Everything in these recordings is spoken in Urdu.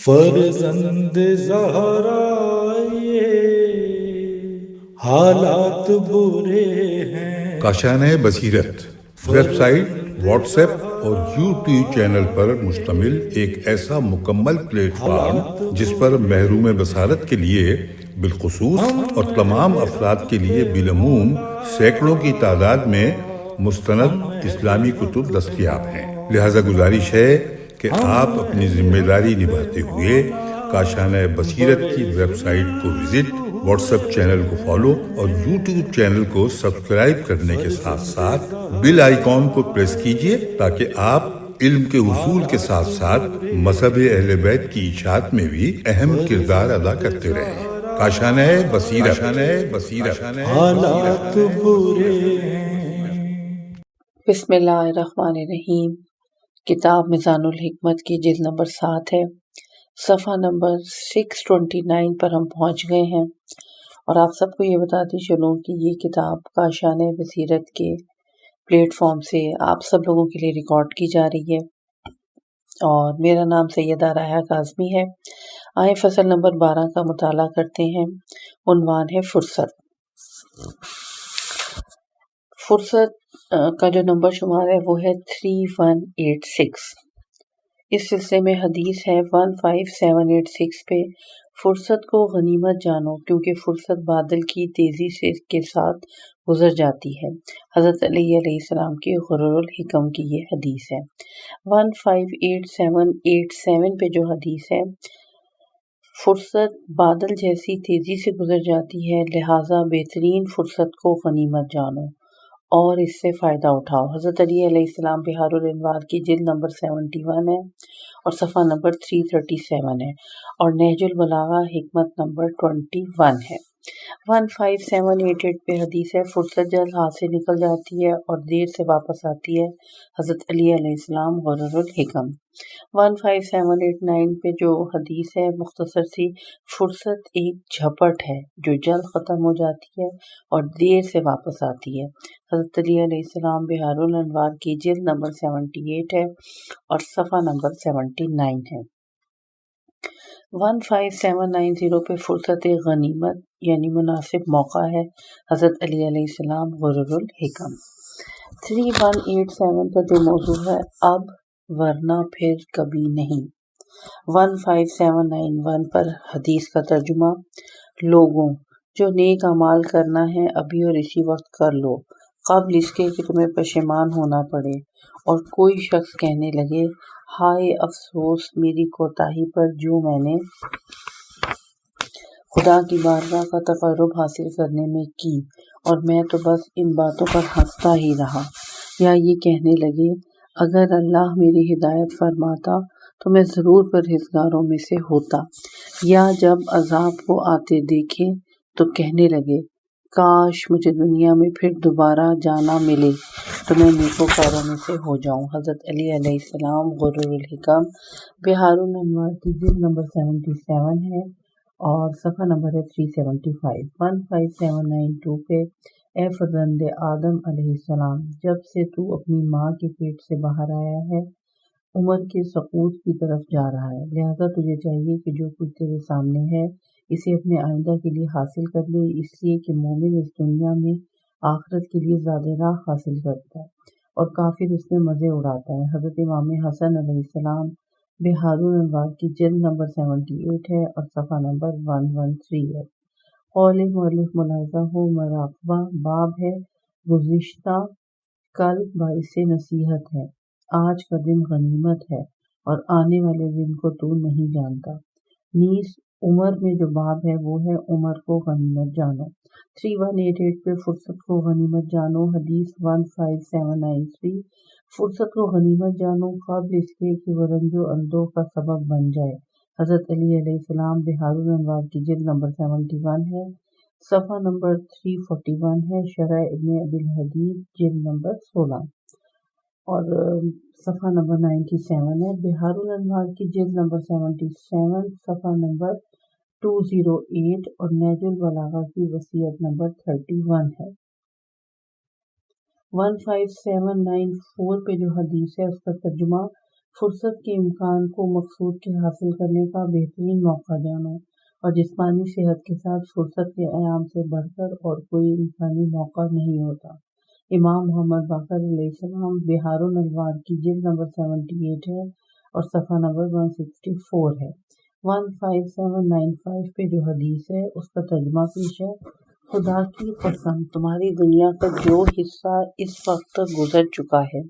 فرزند زہرا یہ حالات برے ہیں۔ کاشانۂ بصیرت ویب سائٹ، واٹس ایپ اور یوٹیوب چینل پر مشتمل ایک ایسا مکمل پلیٹ فارم جس پر محروم بصارت کے لیے بالخصوص اور تمام افراد کے لیے بالعموم سینکڑوں کی تعداد میں مستند اسلامی کتب دستیاب ہیں۔ لہذا گزارش ہے کہ آپ اپنی ذمہ داری نبھاتے ہوئے کاشانۂ بصیرت کی ویب سائٹ کو وزٹ، واٹس ایپ چینل کو فالو اور یوٹیوب چینل کو سبسکرائب کرنے کے ساتھ ساتھ بیل آئیکن کو پریس کیجئے تاکہ آپ علم کے حصول کے ساتھ ساتھ مذہب اہل بیت کی اشاعت میں بھی اہم کردار ادا کرتے رہیں۔ کاشانۂ بصیرت۔ حالات برے ہیں۔ بسم اللہ الرحمن الرحیم۔ کتاب میزان الحکمت کی جلد نمبر 7 ہے، صفحہ نمبر 629 پر ہم پہنچ گئے ہیں، اور آپ سب کو یہ بتاتی چلوں کہ یہ کتاب کاشانۂ بصیرت کے پلیٹ فارم سے آپ سب لوگوں کے لیے ریکارڈ کی جا رہی ہے، اور میرا نام سیدہ راحہ کاظمی ہے۔ آئیں فصل نمبر 12 کا مطالعہ کرتے ہیں۔ عنوان ہے فرصت۔ فرصت کا جو نمبر شمار ہے وہ ہے 3186۔ اس سلسلے میں حدیث ہے 15786 پہ، فرصت کو غنیمت جانو کیونکہ فرصت بادل کی تیزی کے ساتھ گزر جاتی ہے۔ حضرت علی علیہ السلام کی غرر الحکم کی یہ حدیث ہے۔ 15887 پہ جو حدیث ہے، فرصت بادل جیسی تیزی سے گزر جاتی ہے، لہٰذا بہترین فرصت کو غنیمت جانو اور اس سے فائدہ اٹھاؤ۔ حضرت علی علیہ السلام بحار الانوار کی جلد نمبر 71 ہے اور صفحہ نمبر 337 ہے، اور نہج البلاغہ حکمت نمبر 21 ہے۔ 15788 پہ حدیث ہے، فرصت جلد ہاتھ سے نکل جاتی ہے اور دیر سے واپس آتی ہے۔ حضرت علی علیہ السلام غرر الحکم۔ 15789 پہ جو حدیث ہے مختصر سی، فرصت ایک جھپٹ ہے جو جلد ختم ہو جاتی ہے اور دیر سے واپس آتی ہے۔ حضرت علی علیہ السلام بحار الانوار کی جلد نمبر 78 ہے اور صفحہ نمبر 79 ہے۔ 15790 پہ فرصت غنیمت یعنی مناسب موقع ہے۔ حضرت علی علیہ السلام غرر الحکم۔ 3187 پر جو موضوع ہے، اب ورنہ پھر کبھی نہیں۔ 15791 پر حدیث کا ترجمہ، لوگوں جو نیک اعمال کرنا ہے ابھی اور اسی وقت کر لو، قبل اس کے کہ تمہیں پشیمان ہونا پڑے اور کوئی شخص کہنے لگے ہائے افسوس میری کوتاہی پر جو میں نے خدا کی بارگاہ کا تقرب حاصل کرنے میں کی، اور میں تو بس ان باتوں پر ہنستا ہی رہا۔ یا یہ کہنے لگے اگر اللہ میری ہدایت فرماتا تو میں ضرور پرہیزگاروں میں سے ہوتا۔ یا جب عذاب کو آتے دیکھے تو کہنے لگے کاش مجھے دنیا میں پھر دوبارہ جانا ملے تو میں نیکوکاروں میں سے ہو جاؤں۔ حضرت علی علیہ السلام غرر الحکم، بحار الانوار کی جلد نمبر 77 ہے اور صفحہ نمبر ہے 375۔ 15792 پہ، اے فرزند آدم علیہ السلام، جب سے تو اپنی ماں کے پیٹ سے باہر آیا ہے عمر کے سقوط کی طرف جا رہا ہے، لہذا تجھے چاہیے کہ جو کچھ تیرے سامنے ہے اسے اپنے آئندہ کے لیے حاصل کر لے، اس لیے کہ مومن اس دنیا میں آخرت کے لیے زیادہ راہ حاصل کرتا ہے اور کافر اس میں مزے اڑاتا ہے۔ حضرت امام حسن علیہ السلام بحار الانوار کی جلد نمبر 78 ہے اور صفحہ نمبر 113 ہے۔ قول مؤلف ملاحظہ و مراقبہ، باب ہے گزشتہ کل باعث نصیحت ہے، آج کا دن غنیمت ہے اور آنے والے دن کو تو نہیں جانتا۔ نیز عمر میں جو باب ہے وہ ہے عمر کو غنیمت جانو۔ 3188 پہ فرصت کو غنیمت جانو، حدیث 15793، فرصت کو غنیمت جانو قبل اس کے کہ وہ رنج و اندوہ کا سبب بن جائے۔ حضرت علی علیہ السلام بحار الانوار کی جلد نمبر 71 ہے، صفحہ نمبر 341 ہے، شرح ابن ابی الحدید جلد نمبر 16 اور صفحہ نمبر 97 ہے، بحار الانوار کی جلد نمبر 77 صفحہ نمبر 208 اور نہج البلاغہ کی وصیت نمبر 31 ہے۔ 15794 پہ جو حدیث ہے اس کا ترجمہ، فرصت کے امکان کو مقصود کے حاصل کرنے کا بہترین موقع جانو، اور جسمانی صحت کے ساتھ فرصت کے ایام سے بڑھ کر اور کوئی انسانی موقع نہیں ہوتا۔ امام محمد باقر علیہ السلام بہار الانوار کی جلد نمبر 78 ہے اور صفحہ نمبر 164 ہے۔ 15795 پہ جو حدیث ہے اس کا ترجمہ پیش ہے۔ خدا کی قسم، تمہاری دنیا کا جو حصہ اس وقت تک گزر چکا ہے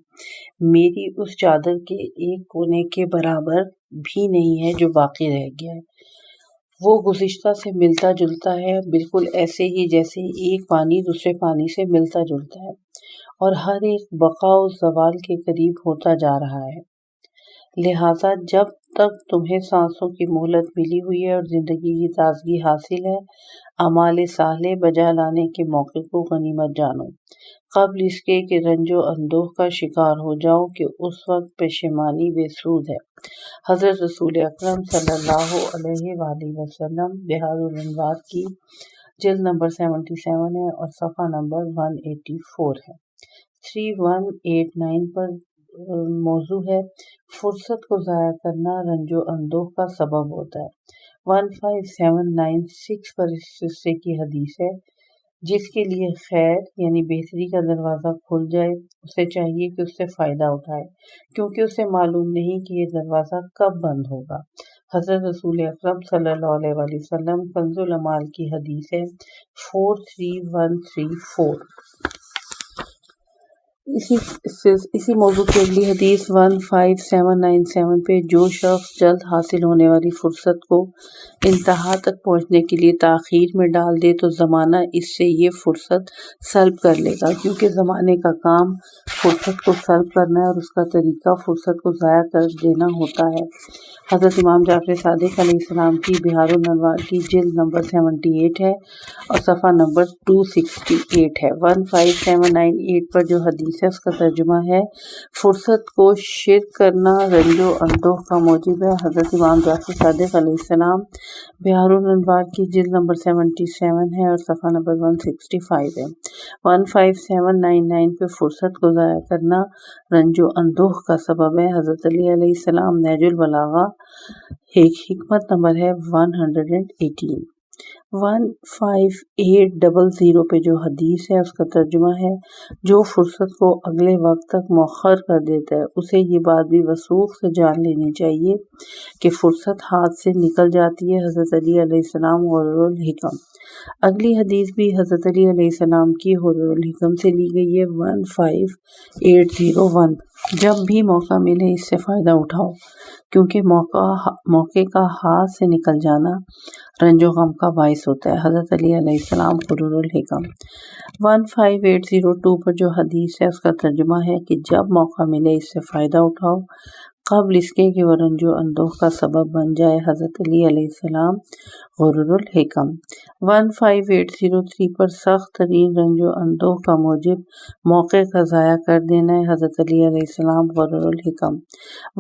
میری اس چادر کے ایک کونے کے برابر بھی نہیں ہے جو باقی رہ گیا ہے۔ وہ گزشتہ سے ملتا جلتا ہے، بالکل ایسے ہی جیسے ایک پانی دوسرے پانی سے ملتا جلتا ہے، اور ہر ایک بقا و زوال کے قریب ہوتا جا رہا ہے۔ لہٰذا جب تک تمہیں سانسوں کی مہلت ملی ہوئی ہے اور زندگی کی تازگی حاصل ہے، اعمال صالح بجا لانے کے موقع کو غنیمت جانو، قبل اس کے کہ رنج و اندوہ کا شکار ہو جاؤ کہ اس وقت پشیمانی بے سود ہے۔ حضرت رسول اکرم صلی اللہ علیہ وآلہ وسلم بہار الانوار کی جلد نمبر 77 ہے اور صفحہ نمبر 184 ہے۔ 3189 پر موضوع ہے فرصت کو ضائع کرنا رنج و اندوہ کا سبب ہوتا ہے۔ 15796 پر اس سلسلے کی حدیث ہے، جس کے لیے خیر یعنی بہتری کا دروازہ کھل جائے اسے چاہیے کہ اس سے فائدہ اٹھائے، کیونکہ اسے معلوم نہیں کہ یہ دروازہ کب بند ہوگا۔ حضرت رسول اکرم صلی اللہ علیہ وآلہ وسلم کنز العمال کی حدیث ہے 43134۔ اسی موضوع کی اگلی حدیث 15797 پہ جو شخص جلد حاصل ہونے والی فرصت کو انتہا تک پہنچنے کے لیے تاخیر میں ڈال دے تو زمانہ اس سے یہ فرصت سلب کر لے گا، کیونکہ زمانے کا کام فرصت کو سلب کرنا ہے اور اس کا طریقہ فرصت کو ضائع کر دینا ہوتا ہے۔ حضرت امام جعفر صادق علیہ السلام کی بہار الانوار کی جلد نمبر 78 ہے اور صفحہ نمبر 268 ہے۔ 15798 پر جو حدیث ہے اس کا ترجمہ ہے فرصت کو شرک کرنا رنج و اندوہ کا موجب ہے۔ حضرت امام جعفر صادق علیہ السلام بہار الانوار کی جلد نمبر 77 ہے اور صفحہ نمبر 165 ہے۔ 15799 پہ فرصت کو ضائع کرنا رنج و اندوہ کا سبب ہے۔ حضرت علی علیہ السلام نہج البلاغہ حکمت نمبر ہے 118۔ 15800 پہ جو حدیث ہے اس کا ترجمہ ہے جو فرصت کو اگلے وقت تک مؤخر کر دیتا ہے اسے یہ بات بھی وثوق سے جان لینی چاہیے کہ فرصت ہاتھ سے نکل جاتی ہے۔ حضرت علی علیہ السلام غرر الحکم۔ اگلی حدیث بھی حضرت علی علیہ السلام کی غرر الحکم سے لی گئی ہے 15801۔ جب بھی موقع ملے اس سے فائدہ اٹھاؤ، کیونکہ موقع کا ہاتھ سے نکل جانا رنج و غم کا باعث ہوتا ہے۔ حضرت علی علیہ السلام غرر الحکم۔ 15802 پر جو حدیث ہے اس کا ترجمہ ہے کہ جب موقع ملے اس سے فائدہ اٹھاؤ قبل اس کے کہ وہ رنج و اندوہ کا سبب بن جائے۔ حضرت علی علیہ السلام غرر الحکم۔ 15803 پر سخت ترین رنج و اندوہ کا موجب موقع کا ضائع کر دینا ہے۔ حضرت علی علیہ السلام غرر الحکم۔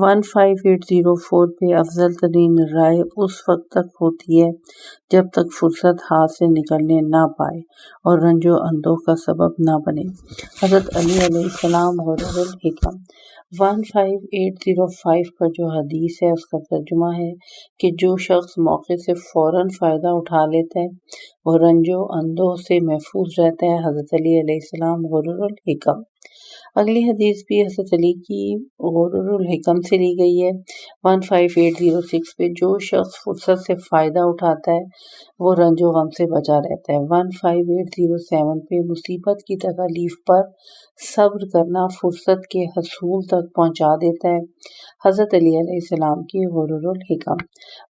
15804 پہ افضل ترین رائے اس وقت تک ہوتی ہے جب تک فرصت ہاتھ سے نکلنے نہ پائے اور رنج و اندوہ کا سبب نہ بنے۔ حضرت علی علیہ السلام غرر الحکم۔ 15805 پر جو حدیث ہے اس کا ترجمہ ہے کہ جو شخص موقع سے فوراً فائدہ اٹھا لیتا ہے وہ رنج و اندوہ سے محفوظ رہتا ہے۔ حضرت علی علیہ السلام غرر الحکم۔ اگلی حدیث بھی حضرت علی کی غرر الحکم سے لی گئی ہے 15806 پہ جو شخص فرصت سے فائدہ اٹھاتا ہے وہ رنج و غم سے بچا رہتا ہے۔ 15807 پہ مصیبت کی تکالیف پر صبر کرنا فرصت کے حصول تک پہنچا دیتا ہے۔ حضرت علی علیہ السلام کی غرر الحکم۔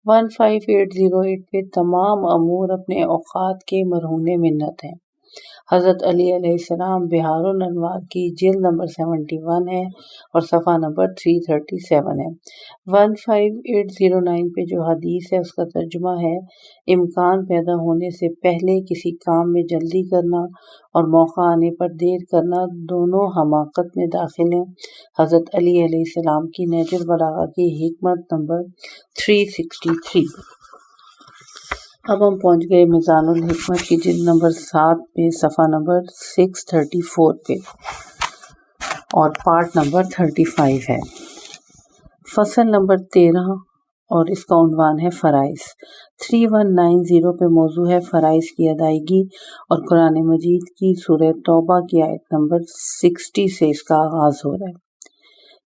15808 پہ تمام امور اپنے اوقات کے مرہون منت ہیں۔ حضرت علی علیہ السلام بہار الانوار کی جلد نمبر 71 ہے اور صفحہ نمبر 337 ہے۔ 15809 پہ جو حدیث ہے اس کا ترجمہ ہے امکان پیدا ہونے سے پہلے کسی کام میں جلدی کرنا اور موقع آنے پر دیر کرنا دونوں حماقت میں داخل ہیں۔ حضرت علی علیہ السلام کی نہج البلاغہ کی حکمت نمبر 363۔ اب ہم پہنچ گئے میزان الحکمت کی جلد نمبر 7 پہ صفحہ نمبر 634 پہ اور پارٹ نمبر 35 ہے۔ فصل نمبر 13 اور اس کا عنوان ہے فرائض۔ 3190 پہ موضوع ہے فرائض کی ادائیگی، اور قرآن مجید کی سورہ توبہ کی آیت نمبر 60 سے اس کا آغاز ہو رہا ہے۔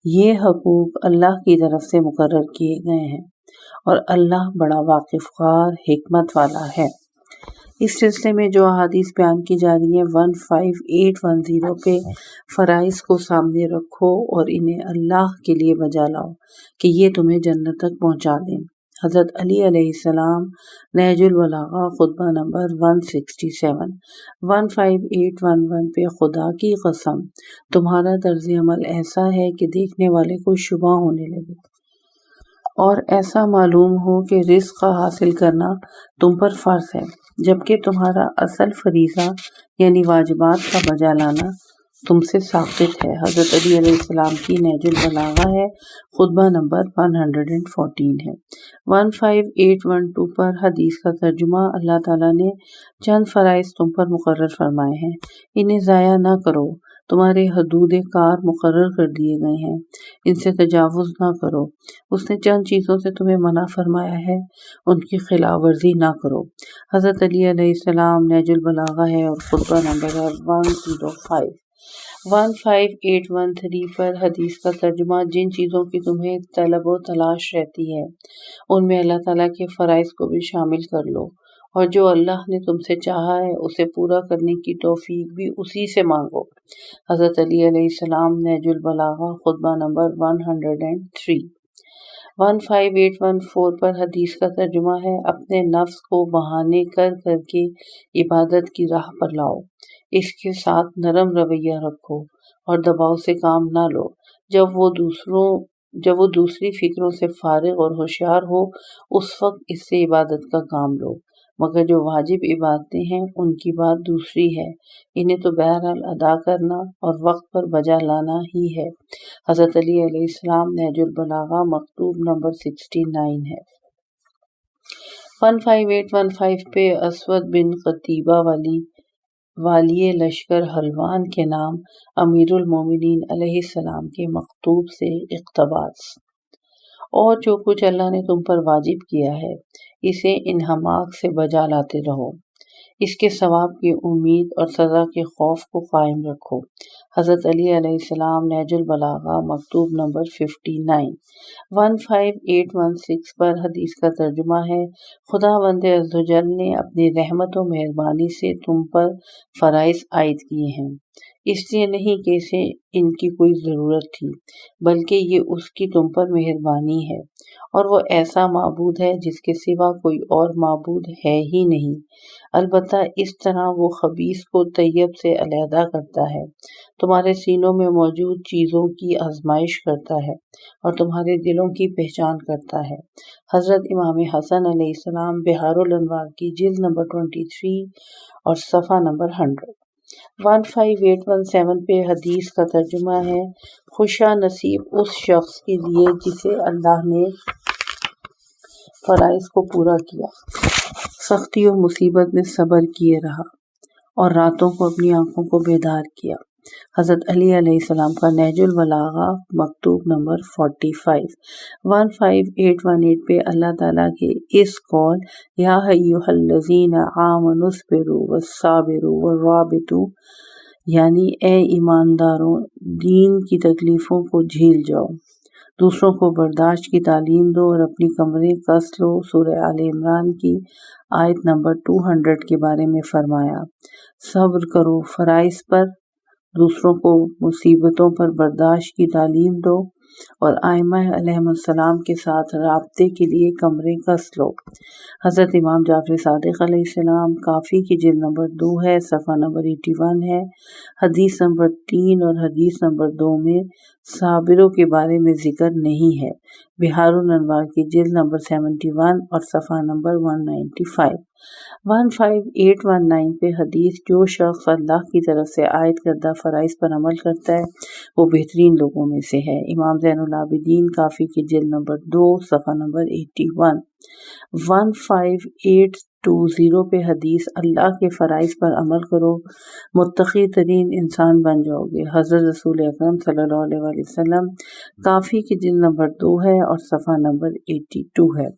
یہ حقوق اللہ کی طرف سے مقرر کیے گئے ہیں اور اللہ بڑا واقف غار حکمت والا ہے۔ اس سلسلے میں جو احادیث بیان کی جا رہی ہیں 15810 پہ فرائض کو سامنے رکھو اور انہیں اللہ کے لیے بجا لاؤ کہ یہ تمہیں جنت تک پہنچا دیں۔ حضرت علی علیہ السلام، نہج البلاغہ، خطبہ نمبر 167۔ 15811 پہ خدا کی قسم تمہارا طرز عمل ایسا ہے کہ دیکھنے والے کو شبہ ہونے لگے اور ایسا معلوم ہو کہ رزق کا حاصل کرنا تم پر فرض ہے، جبکہ تمہارا اصل فریضہ یعنی واجبات کا بجا لانا تم سے ساقط ہے۔ حضرت علی علیہ السلام کی نہج البلاغہ ہے، خطبہ نمبر 114 ہے۔ 15812 پر حدیث کا ترجمہ، اللہ تعالیٰ نے چند فرائض تم پر مقرر فرمائے ہیں، انہیں ضائع نہ کرو، تمہارے حدود کار مقرر کر دیے گئے ہیں، ان سے تجاوز نہ کرو۔ اس نے چند چیزوں سے تمہیں منع فرمایا ہے، ان کی خلاف ورزی نہ کرو۔ حضرت علی علیہ السلام، نہج البلاغہ ہے اور خطبہ نمبر 105۔ 15813 پر حدیث کا ترجمہ، جن چیزوں کی تمہیں طلب و تلاش رہتی ہے ان میں اللہ تعالیٰ کے فرائض کو بھی شامل کر لو، اور جو اللہ نے تم سے چاہا ہے اسے پورا کرنے کی توفیق بھی اسی سے مانگو۔ حضرت علی علیہ السلام، نہج البلاغہ، خطبہ نمبر 103۔ 15814 پر حدیث کا ترجمہ ہے، اپنے نفس کو بہانے کر کر کے عبادت کی راہ پر لاؤ، اس کے ساتھ نرم رویہ رکھو اور دباؤ سے کام نہ لو۔ جب وہ دوسری فکروں سے فارغ اور ہوشیار ہو اس وقت اس سے عبادت کا کام لو، مگر جو واجب عبادتیں ہیں ان کی بات دوسری ہے، انہیں تو بہرحال ادا کرنا اور وقت پر بجا لانا ہی ہے۔ حضرت علی علیہ السلام، نہج البلاغہ، مکتوب نمبر 69 ہے۔ 15815 پہ اسود بن قتیبہ والی لشکر حلوان کے نام امیر المومنین علیہ السلام کے مکتوب سے اقتباس، اور جو کچھ اللہ نے تم پر واجب کیا ہے اسے انہماک سے بجا لاتے رہو، اس کے ثواب کی امید اور سزا کے خوف کو قائم رکھو۔ حضرت علی علیہ السلام، نہج البلاغہ، مکتوب نمبر 59۔ 15816 پر حدیث کا ترجمہ ہے، خداوند عزوجل نے اپنی رحمت و مہربانی سے تم پر فرائض عائد کیے ہیں، اس لیے نہیں کہ اسے ان کی کوئی ضرورت تھی، بلکہ یہ اس کی تم پر مہربانی ہے، اور وہ ایسا معبود ہے جس کے سوا کوئی اور معبود ہے ہی نہیں۔ البتہ اس طرح وہ خبیث کو طیب سے علیحدہ کرتا ہے، تمہارے سینوں میں موجود چیزوں کی آزمائش کرتا ہے اور تمہارے دلوں کی پہچان کرتا ہے۔ حضرت امام حسن علیہ السلام، بحار الانوار کی جلد نمبر 23 اور صفحہ نمبر 100۔ 15817 پہ حدیث کا ترجمہ ہے، خوشا نصیب اس شخص کے لیے جسے اللہ نے فرائض کو پورا کیا، سختی و مصیبت میں صبر کیے رہا اور راتوں کو اپنی آنکھوں کو بیدار کیا۔ حضرت علی علیہ السلام کا نہج البلاغہ، مکتوب نمبر 45۔ 15818 پہ اللہ تعالیٰ کے اس قول، یا ایھا الذین آمنوا اصبروا والصابروا والرابطوا، یعنی اے ایمانداروں، دین کی تکلیفوں کو جھیل جاؤ، دوسروں کو برداشت کی تعلیم دو اور اپنی کمریں کس لو، سورہ آل عمران کی آیت نمبر 200 کے بارے میں فرمایا، صبر کرو فرائض پر، دوسروں کو مصیبتوں پر برداشت کی تعلیم دو اور ائمہ علیہم السلام کے ساتھ رابطے کے لیے کمرے کس لو۔ حضرت امام جعفر صادق علیہ السلام، کافی کی جلد نمبر 2 ہے، صفحہ نمبر 81 ہے، حدیث نمبر 3 اور حدیث نمبر 2 میں صابروں کے بارے میں ذکر نہیں ہے، بحار الانوار کی جلد نمبر 71 اور صفحہ نمبر 195۔ 15819 پہ حدیث، جو شخص اللہ کی طرف سے عائد کردہ فرائض پر عمل کرتا ہے وہ بہترین لوگوں میں سے ہے، امام زین العابدین، کافی کی جلد نمبر 2 صفحہ نمبر 81۔ 1580 پہ حدیث اللہ کے فرائض پر عمل کرو متقی ترین انسان بن جاؤ گے۔ حضرت رسول اکرم صلی اللہ علیہ وآلہ وسلم کافی کی جلد نمبر 2 ہے اور صفحہ نمبر 82 ہے۔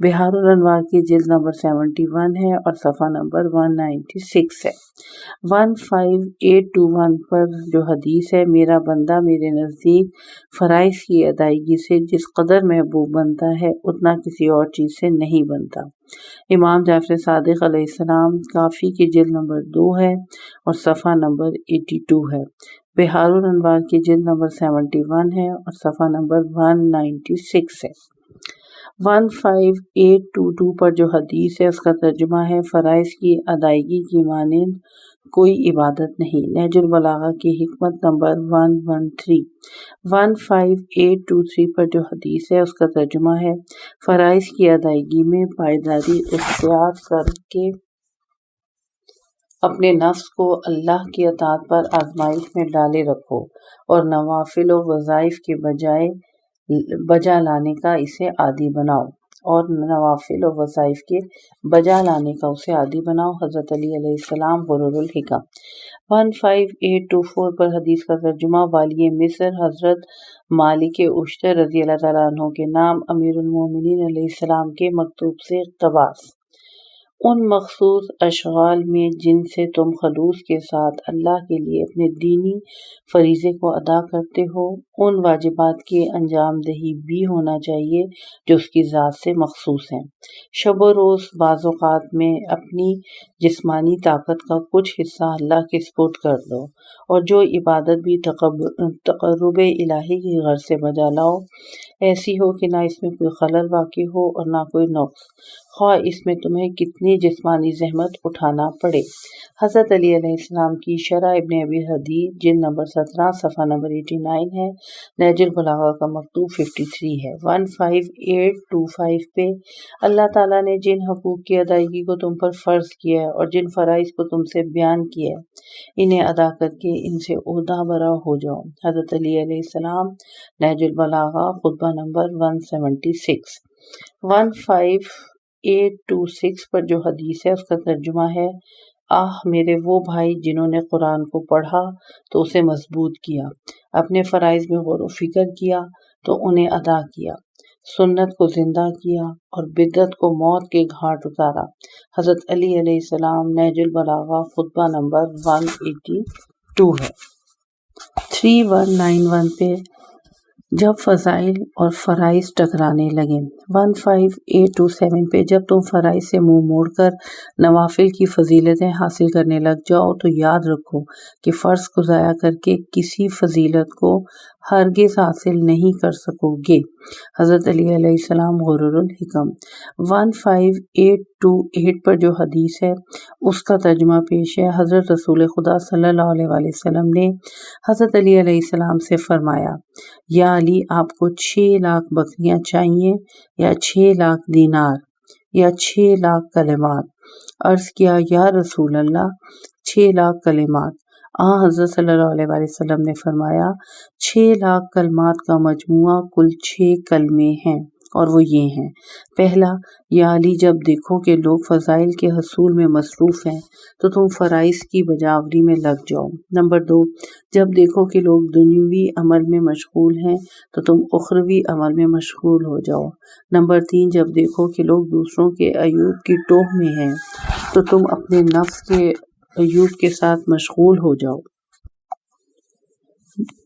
بہار الانوار کی جلد نمبر 71 ہے اور صفحہ نمبر 196 ہے۔ 15821 پر جو حدیث ہے، میرا بندہ میرے نزدیک فرائض کی ادائیگی سے جس قدر محبوب بنتا ہے اتنا کسی اور چیز سے نہیں بنتا۔ امام جعفر صادق علیہ السلام کافی کی جلد نمبر 2 ہے اور صفحہ نمبر 82 ہے۔ بہار الانوار کی جلد نمبر 71 ہے اور صفحہ نمبر 196 ہے۔ 15822 پر جو حدیث ہے اس کا ترجمہ ہے، فرائض کی ادائیگی کی مانند کوئی عبادت نہیں۔ نہج البلاغہ کی حکمت نمبر 113۔ 15823 پر جو حدیث ہے اس کا ترجمہ ہے، فرائض کی ادائیگی میں پائیداری اختیار کر کے اپنے نفس کو اللہ کی اطاعت پر آزمائش میں ڈالے رکھو اور نوافل و وظائف کے بجا لانے کا اسے عادی بناؤ حضرت علی علیہ السلام غرور الحکم۔ 15824 پر حدیث کا ترجمہ، والی مصر حضرت مالک اشتر رضی اللہ تعالیٰ عنہ کے نام امیر المومنین علیہ السلام کے مکتوب سے اقتباس۔ ان مخصوص اشغال میں جن سے تم خلوص کے ساتھ اللہ کے لیے اپنے دینی فریضے کو ادا کرتے ہو، ان واجبات کی انجام دہی بھی ہونا چاہیے جو اس کی ذات سے مخصوص ہیں۔ شب و روز بعض اوقات میں اپنی جسمانی طاقت کا کچھ حصہ اللہ کے سپرد کر دو، اور جو عبادت بھی تقرب الہی کی غرض سے بجا لاؤ، ایسی ہو کہ نہ اس میں کوئی خلل واقع ہو اور نہ کوئی نقص، خواہ اس میں تمہیں کتنی جسمانی زحمت اٹھانا پڑے۔ حضرت علی علیہ السلام کی شرح ابن ابی حدید جلد نمبر 17 صفحہ نمبر 89 ہے۔ نہج البلاغہ کا مکتوب 53 ہے۔ 15825 پہ اللہ تعالیٰ نے جن حقوق کی ادائیگی کو تم پر فرض کیا ہے اور جن فرائض کو تم سے بیان کیا ہے، انہیں ادا کر کے ان سے عہدہ برا ہو جاؤ۔ حضرت علی علیہ السلام، نہج البلاغہ، خطبہ نمبر 176۔ 15826 پر جو حدیث ہے اس کا ترجمہ ہے، میرے وہ بھائی جنہوں نے قرآن کو پڑھا تو اسے مضبوط کیا، اپنے فرائض میں غور و فکر کیا تو انہیں ادا کیا، سنت کو زندہ کیا اور بدعت کو موت کے گھاٹ اتارا۔ حضرت علی علیہ السلام، نہج البلاغہ، خطبہ نمبر 182 ہے۔ 3191 پہ جب فضائل اور فرائض ٹکرانے لگیں۔ 15827 پہ جب تم فرائض سے منہ موڑ کر نوافل کی فضیلتیں حاصل کرنے لگ جاؤ تو یاد رکھو کہ فرض کو ضائع کر کے کسی فضیلت کو ہرگز حاصل نہیں کر سکو گے۔ حضرت علی علیہ السلام غرور الحکم۔ 15828 پر جو حدیث ہے اس کا ترجمہ پیش ہے، حضرت رسول خدا صلی اللہ علیہ وآلہ وسلم نے حضرت علی علیہ السلام سے فرمایا، یا علی، آپ کو 6 لاکھ بکریاں چاہیے یا 6 لاکھ دینار یا 6 لاکھ کلمات؟ عرض کیا، یا رسول اللہ، 6 لاکھ کلمات۔ حضرت صلی اللہ علیہ وآلہ وسلم نے فرمایا، 6 لاکھ کلمات کا مجموعہ کل 6 کلمے ہیں، اور وہ یہ ہیں: پہلا، یا علی، جب دیکھو کہ لوگ فضائل کے حصول میں مصروف ہیں تو تم فرائض کی بجاوری میں لگ جاؤ۔ نمبر 2، جب دیکھو کہ لوگ دنیوی عمل میں مشغول ہیں تو تم اخروی عمل میں مشغول ہو جاؤ۔ نمبر 3، جب دیکھو کہ لوگ دوسروں کے عیوب کی ٹوہ میں ہیں تو تم اپنے نفس کے عیوب کے ساتھ مشغول ہو جاؤ۔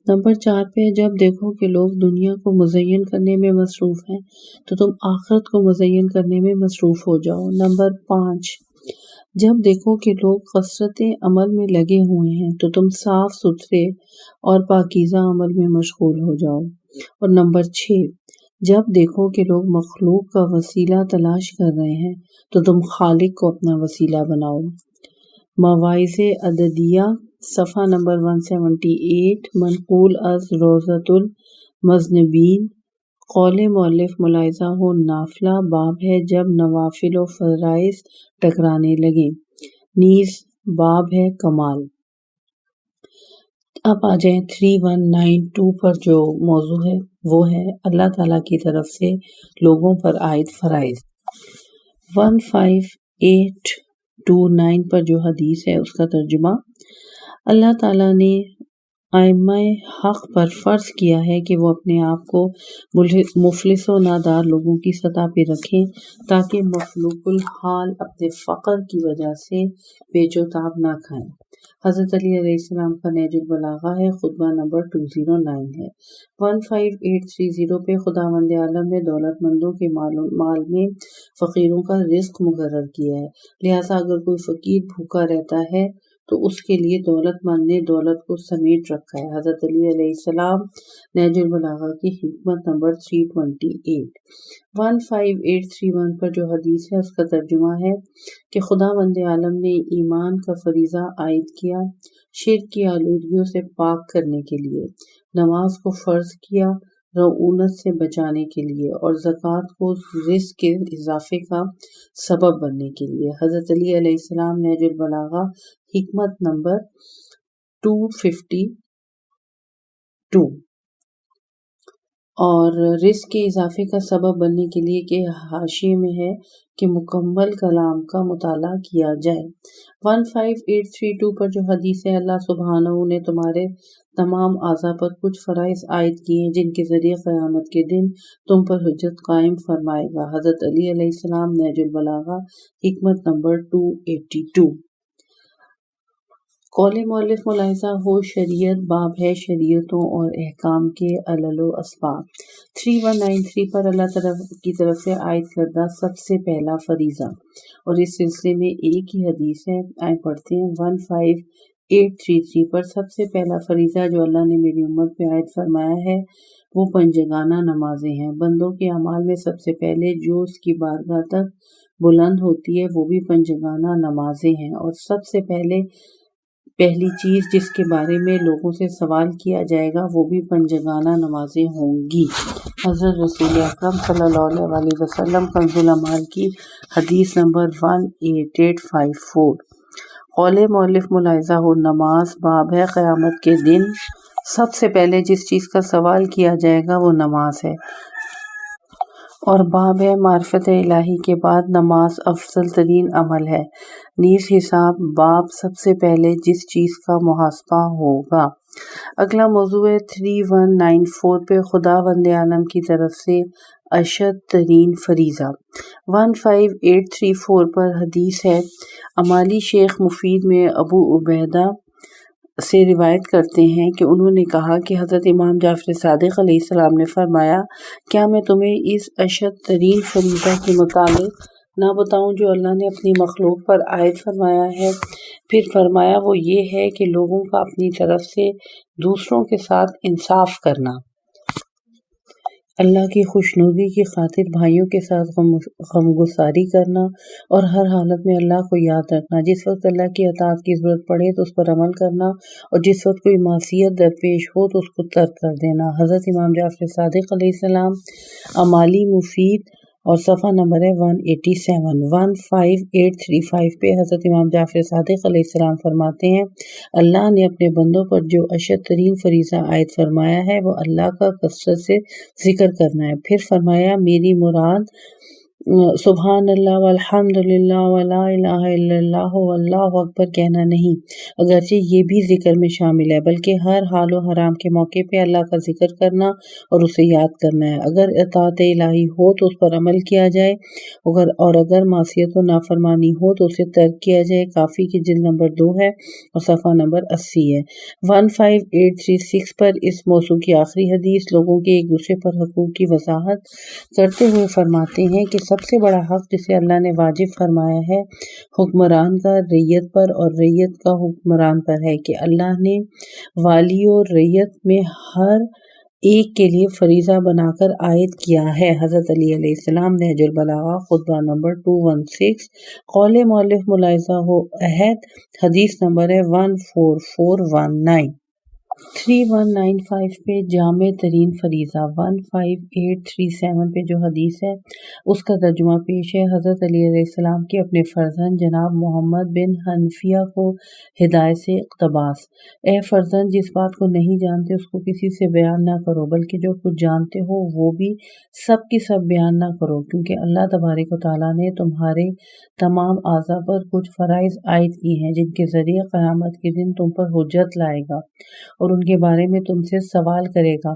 نمبر 4 پہ جب دیکھو کہ لوگ دنیا کو مزین کرنے میں مصروف ہیں تو تم آخرت کو مزین کرنے میں مصروف ہو جاؤ۔ نمبر 5، جب دیکھو کہ لوگ کثرت عمل میں لگے ہوئے ہیں تو تم صاف ستھرے اور پاکیزہ عمل میں مشغول ہو جاؤ۔ اور نمبر 6، جب دیکھو کہ لوگ مخلوق کا وسیلہ تلاش کر رہے ہیں تو تم خالق کو اپنا وسیلہ بناؤ۔ مواعظ عددیہ، صفحہ نمبر 178، منقول از روضۃ المذنبین۔ قول مؤلف ملاحظہ ہو، نافلہ باب ہے جب نوافل و فرائض ٹکرانے لگیں، نیز باب ہے کمال۔ اب آ جائیں 3192 پر جو موضوع ہے وہ ہے اللہ تعالیٰ کی طرف سے لوگوں پر عائد فرائض۔ 1589 پر جو حدیث ہے اس کا ترجمہ، اللہ تعالیٰ نے ائمہ حق پر فرض کیا ہے کہ وہ اپنے آپ کو مفلس و نادار لوگوں کی سطح پہ رکھیں تاکہ مخلوق الحال اپنے فقر کی وجہ سے پیچ و تاب نہ کھائیں۔ حضرت علی علیہ السلام کا نہج البلاغہ ہے، خطبہ نمبر 209 ہے۔ 15830 پہ خداوند عالم نے دولت مندوں کے مال میں فقیروں کا رزق مقرر کیا ہے، لہٰذا اگر کوئی فقیر بھوکا رہتا ہے تو اس کے لیے دولت مند نے دولت کو سمیٹ رکھا ہے۔ حضرت علی علیہ السلام نہج البلاغہ کی حکمت نمبر 328۔ 15831 پر جو حدیث ہے اس کا ترجمہ ہے کہ خداوند عالم نے ایمان کا فریضہ عائد کیا شرک کی آلودگیوں سے پاک کرنے کے لیے، نماز کو فرض کیا رعونت سے بچانے کے لیے، اور زکوٰۃ کو رزق کے اضافے کا سبب بننے کے لیے۔ حضرت علی علیہ السلام نہج البلاغہ حکمت نمبر 252۔ اور رزق کے اضافے کا سبب بننے کے لیے کہ حاشیے میں ہے کہ مکمل کلام کا مطالعہ کیا جائے۔ 15832 پر جو حدیث ہے، اللہ سبحانہ نے تمہارے تمام اعضاء پر کچھ فرائض عائد کیے ہیں جن کے ذریعے قیامت کے دن تم پر حجت قائم فرمائے گا۔ حضرت علی علیہ السلام نہج البلاغہ حکمت نمبر 282۔ قول مؤلف ملاحظہ ہو شریعت باب ہے شریعتوں اور احکام کے علل و اسباب۔ 3193 پر اللہ کی طرف سے عائد کردہ سب سے پہلا فریضہ، اور اس سلسلے میں ایک ہی حدیث ہے، آئیں پڑھتے ہیں۔ 15833 پر سب سے پہلا فریضہ جو اللہ نے میری امت پہ عائد فرمایا ہے وہ پنجگانہ نمازیں ہیں۔ بندوں کے اعمال میں سب سے پہلے جو اس کی بارگاہ تک بلند ہوتی ہے وہ بھی پنجگانہ نمازیں ہیں، اور سب سے پہلی چیز جس کے بارے میں لوگوں سے سوال کیا جائے گا وہ بھی پنجگانہ نمازیں ہوں گی۔ حضرت رسول اکرم صلی اللہ علیہ وسلم کنز الاعمال کی حدیث نمبر 18854۔ قول مؤلف ملاحظہ ہو نماز باب ہے قیامت کے دن سب سے پہلے جس چیز کا سوال کیا جائے گا وہ نماز ہے، اور باب ہے معرفت الہی کے بعد نماز افضل ترین عمل ہے، نیز حساب باب سب سے پہلے جس چیز کا محاسبہ ہوگا۔ اگلا موضوع ہے 3194 پہ خداوند عالم کی طرف سے اشد ترین فریضہ۔ 15834 پر حدیث ہے، امالی شیخ مفید میں ابو عبیدہ سے روایت کرتے ہیں کہ انہوں نے کہا کہ حضرت امام جعفر صادق علیہ السلام نے فرمایا، کیا میں تمہیں اس اشد ترین فریضہ کے متعلق نہ بتاؤں جو اللہ نے اپنی مخلوق پر عائد فرمایا ہے؟ پھر فرمایا وہ یہ ہے کہ لوگوں کا اپنی طرف سے دوسروں کے ساتھ انصاف کرنا، اللہ کی خوشنودی کی خاطر بھائیوں کے ساتھ غمگساری کرنا، اور ہر حالت میں اللہ کو یاد رکھنا، جس وقت اللہ کی اطاعت کی ضرورت پڑے تو اس پر عمل کرنا، اور جس وقت کوئی معصیت درپیش ہو تو اس کو ترک کر دینا۔ حضرت امام جعفر صادق علیہ السلام امالی مفید اور صفحہ نمبر ہے 187۔ 15835 پہ حضرت امام جعفر صادق علیہ السلام فرماتے ہیں، اللہ نے اپنے بندوں پر جو اشد ترین فریضہ عائد فرمایا ہے وہ اللہ کا کثرت سے ذکر کرنا ہے۔ پھر فرمایا میری مراد سبحان اللہ والحمد للہ ولا الہ الا اللہ واللہ اکبر کہنا نہیں، اگرچہ یہ بھی ذکر میں شامل ہے، بلکہ ہر حال و حرام کے موقع پہ اللہ کا ذکر کرنا اور اسے یاد کرنا ہے۔ اگر اطاعت الہی ہو تو اس پر عمل کیا جائے، اور اگر معصیت و نافرمانی ہو تو اسے ترک کیا جائے۔ کافی کی جلد نمبر 2 ہے اور صفحہ نمبر 80 ہے۔ 15836 پر اس موضوع کی آخری حدیث لوگوں کے ایک دوسرے پر حقوق کی وضاحت کرتے ہوئے فرماتے ہیں کہ سب سے بڑا حق جسے اللہ نے واجب فرمایا ہے حکمران کا رعیت پر اور رعیت کا حکمران پر ہے، کہ اللہ نے والی اور رعیت میں ہر ایک کے لیے فریضہ بنا کر عائد کیا ہے۔ حضرت علی علیہ السلام نہج البلاغہ خطبہ نمبر 216۔ قول مؤلف ملاحظہ ہو عہد حدیث نمبر ہے 14419۔ 3195 پہ جامع ترین فریضہ 15837 پہ جو حدیث ہے اس کا ترجمہ پیش ہے۔ حضرت علی علیہ السلام کے اپنے فرزند جناب محمد بن حنفیہ کو ہدایت سے اقتباس: اے فرزند، جس بات کو نہیں جانتے اس کو کسی سے بیان نہ کرو، بلکہ جو کچھ جانتے ہو وہ بھی سب کی سب بیان نہ کرو، کیونکہ اللہ تبارک و تعالیٰ نے تمہارے تمام اعضاء پر کچھ فرائض عائد کی ہیں جن کے ذریعے قیامت کے دن تم پر حجت لائے گا اور ان کے بارے میں تم سے سوال کرے گا۔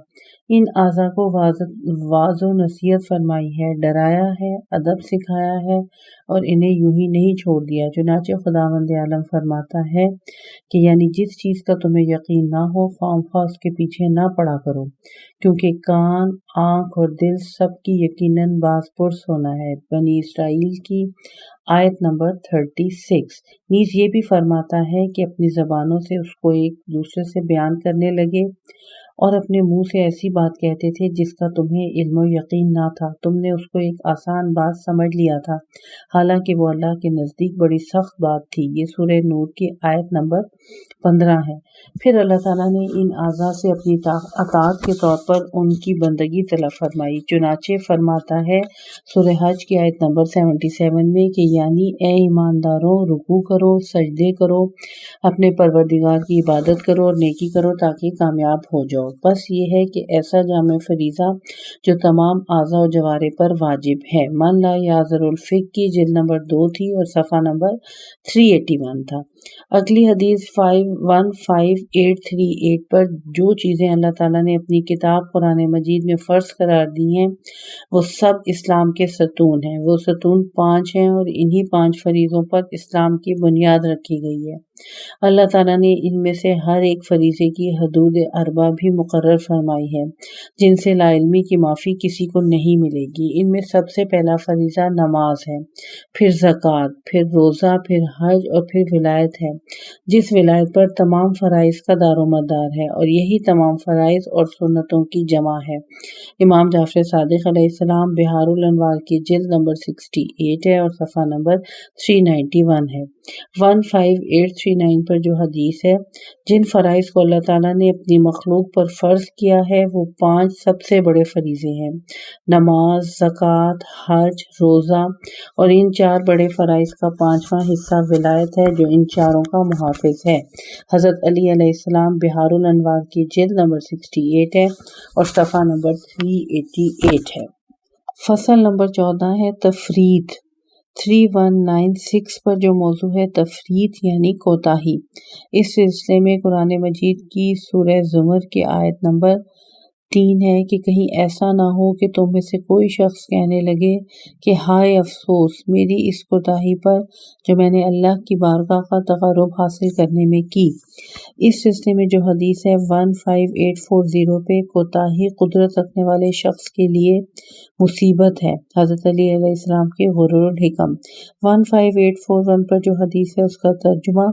ان اعضاء کو واعظ و نصیحت فرمائی ہے، ڈرایا ہے، ادب سکھایا ہے اور انہیں یوں ہی نہیں چھوڑ دیا۔ چنانچہ خداوند عالم فرماتا ہے کہ یعنی جس چیز کا تمہیں یقین نہ ہو خواہ اس کے پیچھے نہ پڑا کرو، کیونکہ کان، آنکھ اور دل سب کی یقیناً باز پرس ہونا ہے۔ بنی اسرائیل کی آیت نمبر 36۔ نیز یہ بھی فرماتا ہے کہ اپنی زبانوں سے اس کو ایک دوسرے سے بیان کرنے لگے اور اپنے منہ سے ایسی بات کہتے تھے جس کا تمہیں علم و یقین نہ تھا، تم نے اس کو ایک آسان بات سمجھ لیا تھا، حالانکہ وہ اللہ کے نزدیک بڑی سخت بات تھی۔ یہ سورہ نور کی آیت نمبر 15 ہے۔ پھر اللہ تعالیٰ نے ان اعضاء سے اپنی اطاعت کے طور پر ان کی بندگی طلب فرمائی۔ چنانچہ فرماتا ہے سورہ حج کی آیت نمبر 77 میں کہ یعنی اے ایمانداروں، رکوع کرو، سجدے کرو، اپنے پروردگار کی عبادت کرو اور نیکی کرو تاکہ کامیاب ہو جاؤ۔ بس یہ ہے کہ ایسا جامع فریضہ جو تمام اعضاء و جوارح پر واجب ہے۔ من لا یعذر الفقہ کی جلد نمبر 2 تھی اور صفحہ نمبر 381 تھا۔ اگلی حدیث 15838 پر جو چیزیں اللہ تعالیٰ نے اپنی کتاب قرآن مجید میں فرض قرار دی ہیں وہ سب اسلام کے ستون ہیں۔ وہ ستون 5 ہیں اور انہی 5 فریضوں پر اسلام کی بنیاد رکھی گئی ہے۔ اللہ تعالیٰ نے ان میں سے ہر ایک فریضے کی حدود اربع بھی مقرر فرمائی ہے جن سے لا علمی کی معافی کسی کو نہیں ملے گی۔ ان میں سب سے پہلا فریضہ نماز ہے، پھر زکوٰۃ، پھر روزہ، پھر حج اور پھر ولایت ہے، جس ولایت پر تمام فرائض کا دار و مدار ہے اور یہی تمام فرائض اور سنتوں کی جمع ہے۔ امام جعفر صادق علیہ السلام بحار الانوار کی جلد نمبر 68 ہے اور صفحہ نمبر 391 ہے۔ 15839 پر جو حدیث ہے جن فرائض کو اللہ تعالیٰ نے اپنی مخلوق پر فرض کیا ہے وہ 5 سب سے بڑے فریضے ہیں: نماز، زکوٰۃ، حج، روزہ، اور ان 4 بڑے فرائض کا 5واں حصہ ولایت ہے جو ان چاروں کا محافظ ہے۔ حضرت علی علیہ السلام بحار الانوار کی جلد نمبر 68 ہے اور صفحہ نمبر 388 ہے۔ فصل نمبر 14 ہے تفرید۔ 3196 پر جو موضوع ہے تفرید یعنی کوتاہی۔ اس سلسلے میں قرآن مجید کی سورہ زمر کی آیت نمبر 3 ہے کہ کہیں ایسا نہ ہو کہ تم میں سے کوئی شخص کہنے لگے کہ ہائے افسوس میری اس کوتاہی پر جو میں نے اللہ کی بارگاہ کا تقرب حاصل کرنے میں کی۔ اس سلسلے میں جو حدیث ہے 15840 پہ کوتاہی قدرت رکھنے والے شخص کے لیے مصیبت ہے، حضرت علی علیہ السلام کے غرور الحکم۔ 15841 پر جو حدیث ہے اس کا ترجمہ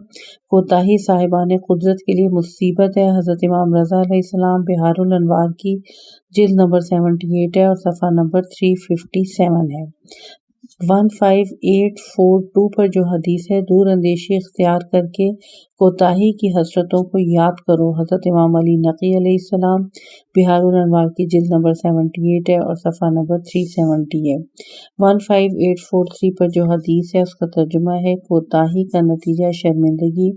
کوتاہی صاحبان قدرت کے لیے مصیبت ہے، حضرت امام رضا علیہ السلام بحار الانوار کی جلد نمبر 78 ہے اور صفحہ نمبر 357 ہے۔ 15842 پر جو حدیث ہے دور اندیشی اختیار کر کے کوتاہی کی حسرتوں کو یاد کرو، حضرت امام علی نقی علیہ السلام بحار الانوار کی جلد نمبر 78 ہے اور صفحہ نمبر 370 ہے۔ 15843 پر جو حدیث ہے اس کا ترجمہ ہے کوتاہی کا نتیجہ شرمندگی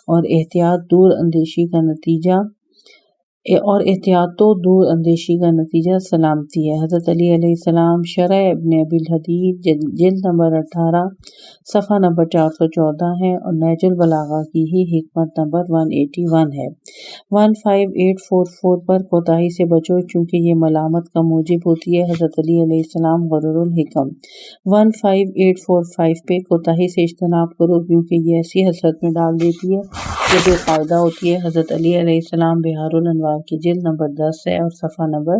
اور احتیاط دور اندیشی کا نتیجہ سلامتی ہے۔ حضرت علی علیہ السلام شرح ابن ابی الحدید جلد نمبر 18 صفحہ نمبر 414 ہے اور نہج البلاغہ کی ہی حکمت نمبر 181 ہے۔ 15844 پر کوتاہی سے بچو چونکہ یہ ملامت کا موجب ہوتی ہے، حضرت علی علیہ السلام غرور الحکم۔ 15845 پہ کوتاہی سے اجتناب کرو کیونکہ یہ ایسی حسرت میں ڈال دیتی ہے جو بے فائدہ ہوتی ہے، حضرت علی علیہ السلام بحار الانوار کی جلد نمبر 10 ہے اور صفحہ نمبر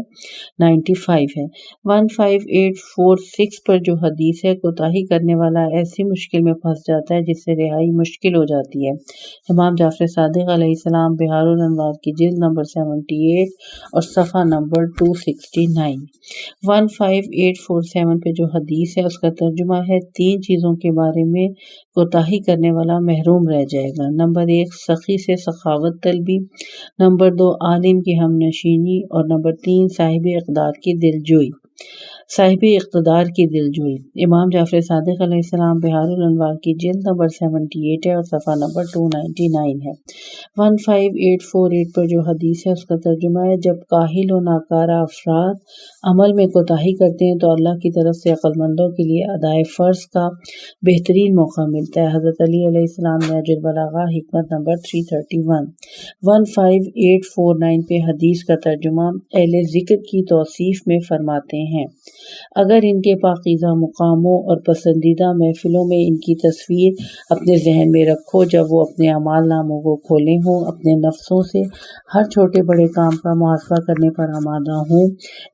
95 ہے۔ 15846 پر جو حدیث ہے کوتاہی کرنے والا ایسی مشکل میں پھنس جاتا ہے جس سے رہائی مشکل ہو جاتی ہے، امام جعفر صادق علیہ السلام بحار الانوار کی جلد نمبر 78 اور صفحہ نمبر 269۔ 15847 پہ جو حدیث ہے اس کا ترجمہ ہے 3 چیزوں کے بارے میں کوتاہی کرنے والا محروم رہ جائے گا۔ نمبر 1 سخی سے سخاوت طلبی، نمبر 2 عالم کی ہم نشینی، اور نمبر 3 صاحب اقتدار کی دلجوئی۔ امام جعفر صادق علیہ السلام بہار الانوار کی جلد نمبر 78 ہے اور صفحہ نمبر 299 ہے۔ 15848 پر جو حدیث ہے اس کا ترجمہ ہے، جب کاہل و ناکارہ افراد عمل میں کوتاہی کرتے ہیں تو اللہ کی طرف سے عقل مندوں کے لیے ادائے فرض کا بہترین موقع ملتا ہے۔ حضرت علی علیہ السلام نہج البلاغہ حکمت نمبر 331۔ 15849 پہ حدیث کا ترجمہ اہل ذکر کی توصیف میں فرماتے ہیں، اگر ان کے پاکیزہ مقاموں اور پسندیدہ محفلوں میں ان کی تصویر اپنے ذہن میں رکھو، جب وہ اپنے اعمال ناموں کو کھولے ہوں، اپنے نفسوں سے ہر چھوٹے بڑے کام کا محاسبہ کرنے پر آمادہ ہوں،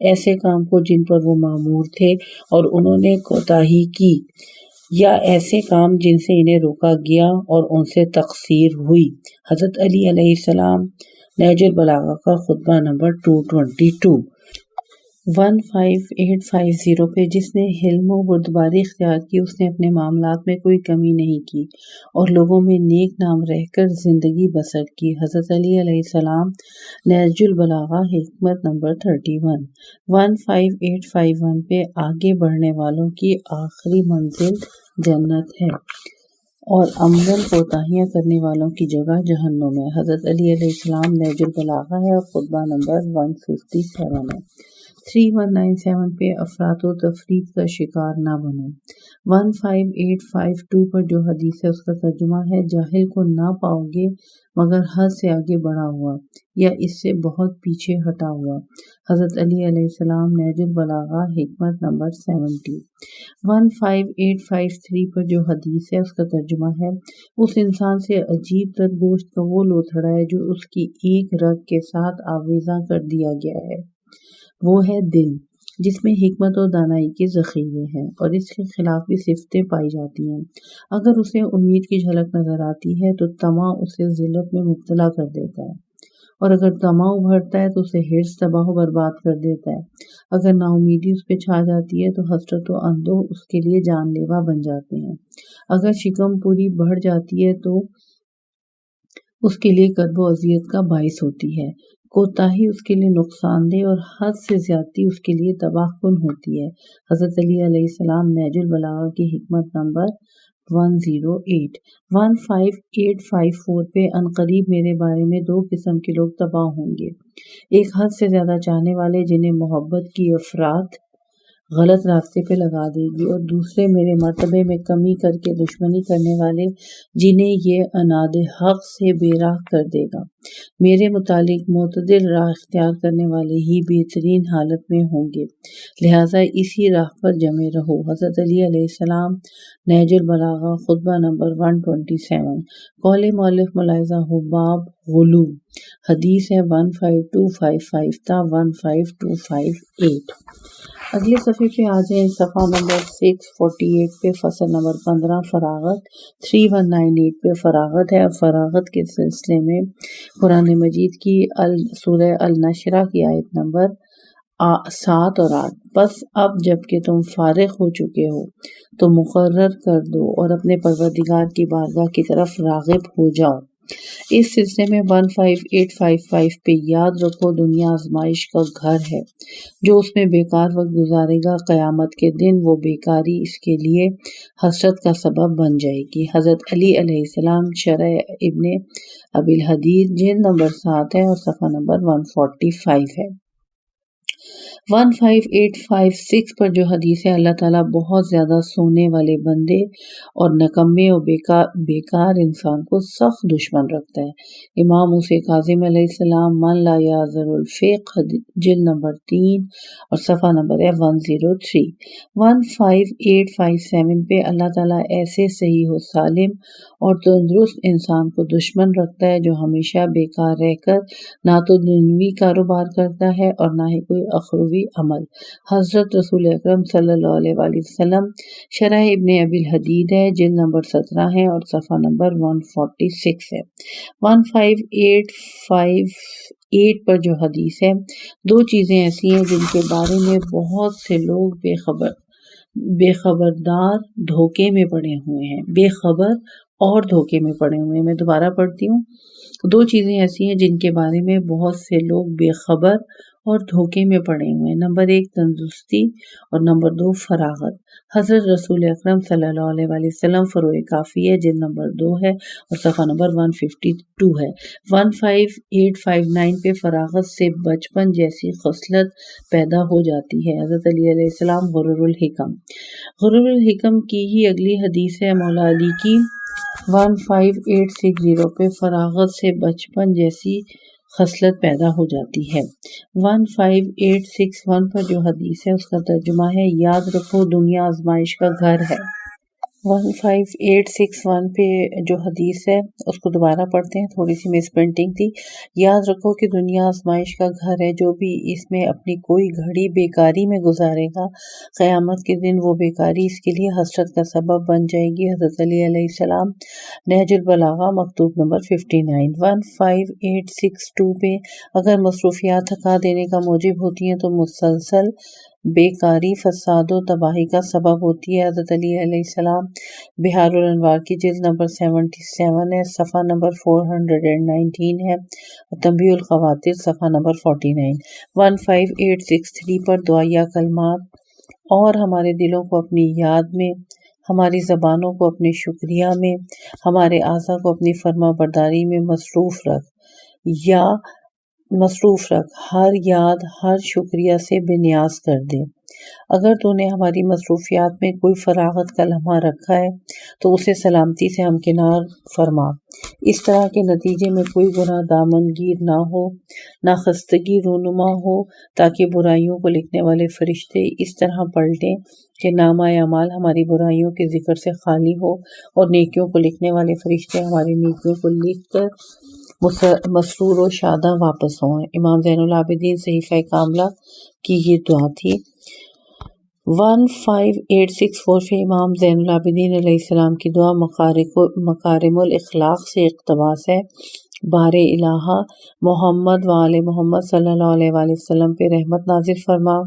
ایسے کام کو جن پر وہ مامور تھے اور انہوں نے کوتاہی کی، یا ایسے کام جن سے انہیں روکا گیا اور ان سے تقصیر ہوئی۔ حضرت علی علیہ السلام نہج البلاغہ کا خطبہ نمبر 222۔ 15850 پہ جس نے حلم و بردباری اختیار کی، اس نے اپنے معاملات میں کوئی کمی نہیں کی اور لوگوں میں نیک نام رہ کر زندگی بسر کی۔ حضرت علی علیہ السلام نہج البلاغہ حکمت نمبر 31۔ 15851 پہ آگے بڑھنے والوں کی آخری منزل جنت ہے اور عملاً کوتاہیاں کرنے والوں کی جگہ جہنم ہے۔ حضرت علی علیہ السلام نہج البلاغہ ہے اور خطبہ نمبر 157 ہے۔ 3197 پہ افراط و تفریط کا شکار نہ بنو۔ 15852 پر جو حدیث ہے اس کا ترجمہ ہے، جاہل کو نہ پاؤ گے مگر حد سے آگے بڑھا ہوا یا اس سے بہت پیچھے ہٹا ہوا۔ حضرت علی علیہ السلام نہج البلاغہ حکمت نمبر 70۔ 15853 پر جو حدیث ہے اس کا ترجمہ ہے، اس انسان سے عجیب تر گوشت کا وہ لوتھڑا ہے جو اس کی ایک رگ کے ساتھ آویزاں کر دیا گیا ہے، وہ ہے دل، جس میں حکمت و دانائی کے ذخیرے ہیں اور اس کے خلاف بھی صفتیں پائی جاتی ہیں۔ اگر اسے امید کی جھلک نظر آتی ہے تو طمع اسے ذلت میں مبتلا کر دیتا ہے، اور اگر طمع ابھرتا ہے تو اسے حرص تباہ و برباد کر دیتا ہے۔ اگر نا امیدی اس پہ چھا جاتی ہے تو حسرت و اندوہ اس کے لیے جان لیوا بن جاتے ہیں۔ اگر شکم پوری بڑھ جاتی ہے تو اس کے لیے کرب و اذیت کا باعث ہوتی ہے۔ کوتاہی اس کے لیے نقصان دہ اور حد سے زیادتی اس کے لیے تباہ کن ہوتی ہے۔ حضرت علی علیہ السلام نہج البلاغہ کی حکمت نمبر 108۔ 15854 پہ عنقریب میرے بارے میں دو قسم کے لوگ تباہ ہوں گے، ایک حد سے زیادہ چاہنے والے جنہیں محبت کی افراط غلط راستے پہ لگا دے گی، اور دوسرے میرے مرتبے میں کمی کر کے دشمنی کرنے والے جنہیں یہ عناد حق سے بے راہ کر دے گا۔ میرے متعلق معتدل راہ اختیار کرنے والے ہی بہترین حالت میں ہوں گے، لہٰذا اسی راہ پر جمے رہو۔ حضرت علی علیہ السلام نہج البلاغہ خطبہ نمبر 127۔ قول مؤلف ملاحظہ حباب غلو، حدیث ہے 15255 تا 15258۔ اگلے صفحے پہ آ جائیں، صفحہ نمبر 648 پہ فصل نمبر 15 فراغت۔ 3198 پہ فراغت ہے، اور فراغت کے سلسلے میں قرآن مجید کی سورہ النشرہ کی آیت نمبر 7 اور 8۔ بس اب جب کہ تم فارغ ہو چکے ہو تو مقرر کر دو اور اپنے پروردگار کی بارگاہ کی طرف راغب ہو جاؤ۔ اس سلسلے میں 15855 پہ یاد رکھو، دنیا آزمائش کا گھر ہے، جو اس میں بیکار وقت گزارے گا قیامت کے دن وہ بیکاری اس کے لیے حسرت کا سبب بن جائے گی۔ حضرت علی علیہ السلام شرح ابن ابی الحدید جلد نمبر 7 ہے اور صفحہ نمبر 145 ہے۔ 15856 پر جو حدیث ہے، اللہ تعالیٰ بہت زیادہ سونے والے بندے اور نکمے اور بیکار انسان کو سخت دشمن رکھتا ہے۔ امام موسیٰ کاظم علیہ السلام من لا یعذر الفقہ جلد نمبر 3 اور صفحہ نمبر ہے 103۔ 15857 پہ اللہ تعالیٰ ایسے صحیح و سالم اور تندرست انسان کو دشمن رکھتا ہے جو ہمیشہ بیکار رہ کر نہ تو دنیوی کاروبار کرتا ہے اور نہ ہی کوئی اخروی عمل۔ حضرت رسول اکرم صلی اللہ علیہ وآلہ وسلم شرح ابن ابی الحدید ہے، جلد نمبر 17 ہے اور صفحہ نمبر 146 ہے۔ 15858 پر جو حدیث ہے، دو چیزیں ایسی ہیں جن کے بارے میں بہت سے لوگ بے خبردار دھوکے میں پڑے ہوئے ہیں، بے خبر اور دھوکے میں پڑے ہوئے ہیں۔ میں دوبارہ پڑھتی ہوں۔ دو چیزیں ایسی ہیں جن کے بارے میں بہت سے لوگ بے خبر اور دھوکے میں پڑے ہوئے ہیں۔ نمبر 1 تندرستی اور نمبر 2 فراغت۔ حضرت رسول اکرم صلی اللہ علیہ وآلہ وسلم فروع کافی ہے، جلد نمبر 2 ہے اور صفحہ نمبر 152 ہے۔ 15859 پہ فراغت سے بچپن جیسی خصلت پیدا ہو جاتی ہے۔ حضرت علی علیہ السلام غرور الحکم۔ غرور الحکم کی ہی اگلی حدیث ہے مولا علی کی 15860 پہ فراغت سے بچپن جیسی خصلت پیدا ہو جاتی ہے۔ 15861 پر جو حدیث ہے اس کا ترجمہ ہے یاد رکھو دنیا آزمائش کا گھر ہے۔ 15861 پہ جو حدیث ہے اس کو دوبارہ پڑھتے ہیں، تھوڑی سی مس پرنٹنگ تھی۔ یاد رکھو کہ دنیا آزمائش کا گھر ہے، جو بھی اس میں اپنی کوئی گھڑی بیکاری میں گزارے گا قیامت کے دن وہ بیکاری اس کے لیے حسرت کا سبب بن جائے گی۔ حضرت علی علیہ السلام نہج البلاغہ مکتوب نمبر 59۔ 15862 پہ اگر مصروفیات تھکا دینے کا موجب ہوتی ہیں تو مسلسل بیکاری فساد و تباہی کا سبب ہوتی ہے۔ حضرت علی علیہ السلام بہار الانوار کی جلد نمبر 77 ہے، صفحہ نمبر 419 ہے، تنبیہ الخواطر صفحہ نمبر 49۔ 15863 پر دعائیہ کلمات اور ہمارے دلوں کو اپنی یاد میں، ہماری زبانوں کو اپنے شکریہ میں، ہمارے اعضاء کو اپنی فرما برداری میں مصروف رکھ، ہر یاد ہر شکریہ سے بے نیاز کر دے۔ اگر تو نے ہماری مصروفیات میں کوئی فراغت کا لمحہ رکھا ہے تو اسے سلامتی سے ہمکنار فرما، اس طرح کے نتیجے میں کوئی گناہ دامنگیر نہ ہو، نہ خستگی رونما ہو، تاکہ برائیوں کو لکھنے والے فرشتے اس طرح پلٹیں کہ نامہ اعمال ہماری برائیوں کے ذکر سے خالی ہو اور نیکیوں کو لکھنے والے فرشتے ہماری نیکیوں کو لکھ کر مسرور و شاداں واپس ہوں۔ امام زین العابدین صحیفہ کاملہ کی یہ دعا تھی۔ 15864 پہ امام زین العابدین علیہ السلام کی دعا مکارم الاخلاق سے اقتباس ہے۔ بار الہ محمد وآل محمد صلی اللہ علیہ وآلہ وسلم پہ رحمت نازل فرما،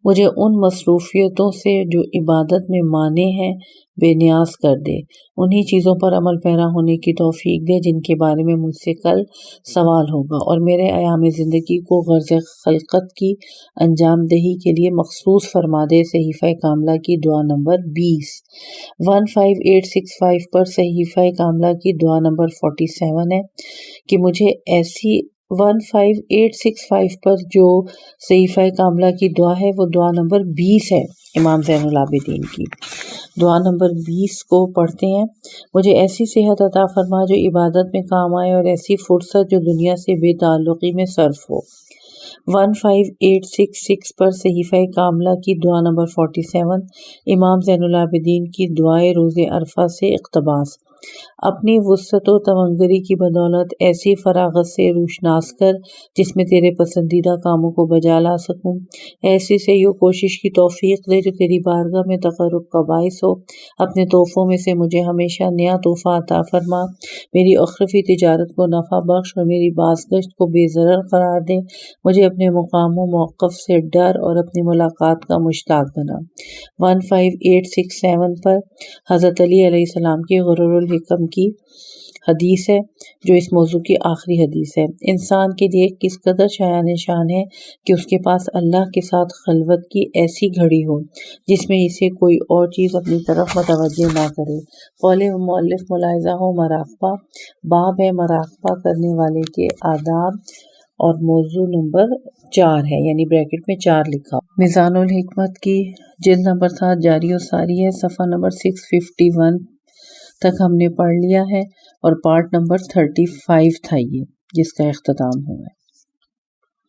مجھے ان مصروفیتوں سے جو عبادت میں مانے ہیں بے نیاز کر دے، انہی چیزوں پر عمل پیرا ہونے کی توفیق دے جن کے بارے میں مجھ سے کل سوال ہوگا، اور میرے ایام زندگی کو غرض خلقت کی انجام دہی کے لیے مخصوص فرما دے۔ صحیفہ کاملہ کی دعا نمبر 20۔ 15865 پر صحیفہ کاملہ کی دعا نمبر 47 ہے کہ مجھے ایسی 15865 پر جو صحیفہ کاملہ کی دعا ہے وہ دعا نمبر 20 ہے امام زین العابدین کی۔ دعا نمبر 20 کو پڑھتے ہیں، مجھے ایسی صحت عطا فرما جو عبادت میں کام آئے اور ایسی فرصت جو دنیا سے بے تعلقی میں صرف ہو۔ 15866 پر صحیفہ کاملہ کی دعا نمبر 47 امام زین العابدین کی دعائے روز عرفہ سے اقتباس، اپنی وسعت و تونگری کی بدولت ایسی فراغت سے روشناس کر جس میں تیرے پسندیدہ کاموں کو بجا لا سکوں، ایسی سے یوں کوشش کی توفیق دے جو تیری بارگاہ میں تقرب کا باعث ہو، اپنے تحفوں میں سے مجھے ہمیشہ نیا تحفہ عطا فرما، میری اخروی تجارت کو نفع بخش اور میری بازگشت کو بے ضرر قرار دے، مجھے اپنے مقام و موقف سے ڈر اور اپنی ملاقات کا مشتاق بنا۔ 15867 پر حضرت علی علیہ السلام کی غرور الحکم کی حدیث ہے جو اس موضوع کی آخری حدیث ہے۔ انسان کے لیے کس قدر شایان شان ہے کہ اس کے پاس اللہ کے ساتھ خلوت کی ایسی گھڑی ہو جس میں اسے کوئی اور چیز اپنی طرف متوجہ نہ کرے۔ قول مؤلف ملاحظہ ہو مراقبہ، باب ہے مراقبہ کرنے والے کے آداب، اور موضوع نمبر 4 ہے، یعنی بریکٹ میں 4 لکھا۔ میزان الحکمت کی جلد نمبر 7 جاری و ساری ہے، صفحہ نمبر 651 تک ہم نے پڑھ لیا ہے، اور پارٹ نمبر 35 تھا یہ جس کا اختتام ہوا ہے۔